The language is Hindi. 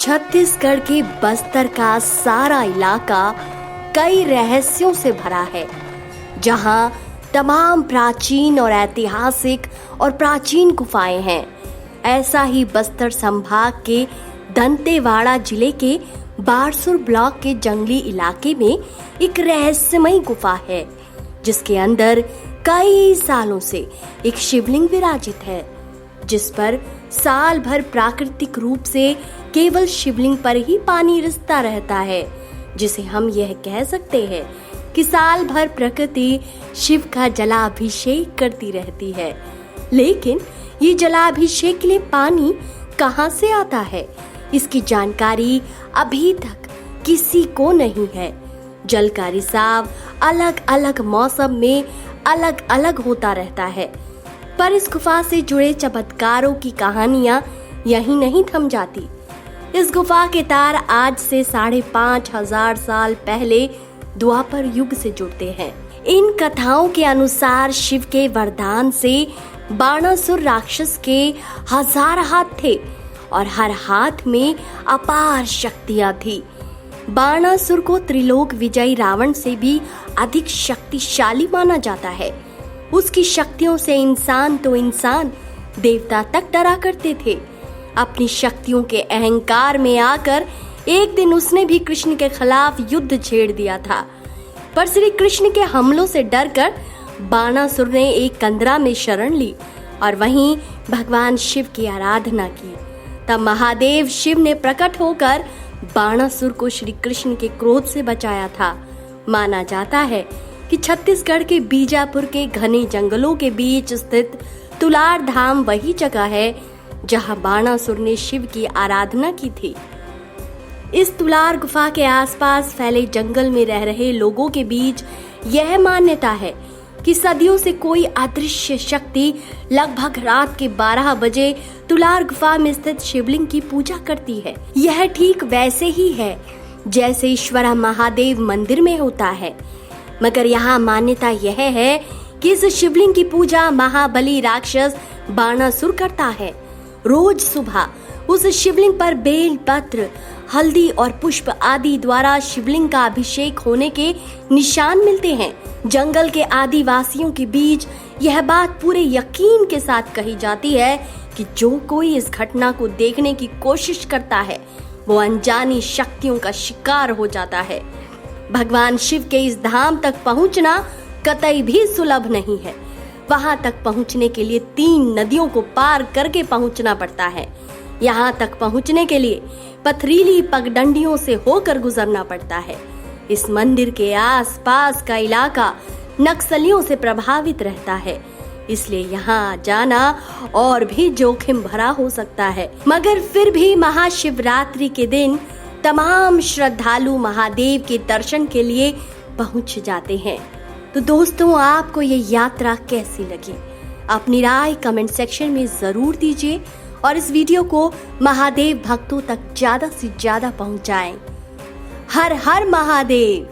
छत्तीसगढ़ के बस्तर का सारा इलाका कई रहस्यों से भरा है, जहां तमाम प्राचीन और ऐतिहासिक और प्राचीन गुफाएं हैं। ऐसा ही बस्तर संभाग के दंतेवाड़ा जिले के बारसूर ब्लॉक के जंगली इलाके में एक रहस्यमयी गुफा है, जिसके अंदर कई सालों से एक शिवलिंग विराजित है, जिस पर साल भर प्राकृतिक रूप से केवल शिवलिंग पर ही पानी रिसता रहता है, जिसे हम यह कह सकते हैं कि साल भर प्रकृति शिव का जलाभिषेक करती रहती है। लेकिन ये जलाभिषेक के लिए पानी कहाँ से आता है, इसकी जानकारी अभी तक किसी को नहीं है। जल का रिसाव अलग अलग मौसम में अलग अलग होता रहता है, पर इस गुफा से जुड़े चमत्कारों की कहानियां यहीं नहीं थम जाती। इस गुफा के तार आज से 5,500 साल पहले द्वापर युग से जुड़ते हैं। इन कथाओं के अनुसार शिव के वरदान से बाणासुर राक्षस के 1000 हाथ थे और हर हाथ में अपार शक्तियां थी। बाणासुर को त्रिलोक विजयी रावण से भी अधिक शक्तिशाली माना जाता है। उसकी शक्तियों से इंसान तो इंसान, देवता तक डरा करते थे। अपनी शक्तियों के अहंकार में आकर एक दिन उसने भी कृष्ण के खिलाफ युद्ध छेड़ दिया था, पर श्री कृष्ण के हमलों से डरकर बाणासुर ने एक कंदरा में शरण ली और वहीं भगवान शिव की आराधना की। तब महादेव शिव ने प्रकट होकर बाणासुर को श्री कृष्ण के क्रोध से बचाया था। माना जाता है कि छत्तीसगढ़ के बीजापुर के घने जंगलों के बीच स्थित तुलार धाम वही जगह है जहां बाणासुर ने शिव की आराधना की थी। इस तुलार गुफा के आसपास फैले जंगल में रह रहे लोगों के बीच यह मान्यता है कि सदियों से कोई अदृश्य शक्ति लगभग रात के 12 बजे तुलार गुफा में स्थित शिवलिंग की पूजा करती है। यह ठीक वैसे ही है जैसे ईश्वरा महादेव मंदिर में होता है, मगर यहाँ मान्यता यह है कि इस शिवलिंग की पूजा महाबली राक्षस बाणासुर करता है। रोज सुबह उस शिवलिंग पर बेल पत्र, हल्दी और पुष्प आदि द्वारा शिवलिंग का अभिषेक होने के निशान मिलते हैं। जंगल के आदिवासियों के बीच यह बात पूरे यकीन के साथ कही जाती है कि जो कोई इस घटना को देखने की कोशिश करता है वो अनजानी शक्तियों का शिकार हो जाता है। भगवान शिव के इस धाम तक पहुंचना कतई भी सुलभ नहीं है। वहां तक पहुंचने के लिए 3 नदियों को पार करके पहुंचना पड़ता है। यहाँ तक पहुंचने के लिए पथरीली पगडंडियों से होकर गुजरना पड़ता है। इस मंदिर के आसपास का इलाका नक्सलियों से प्रभावित रहता है, इसलिए यहाँ जाना और भी जोखिम भरा हो सकता है। मगर फिर भी महाशिवरात्रि के दिन तमाम श्रद्धालु महादेव के दर्शन के लिए पहुंच जाते हैं। तो दोस्तों, आपको ये यात्रा कैसी लगी? अपनी राय कमेंट सेक्शन में जरूर दीजिए और इस वीडियो को महादेव भक्तों तक ज्यादा से ज्यादा पहुंचाएं। हर हर महादेव।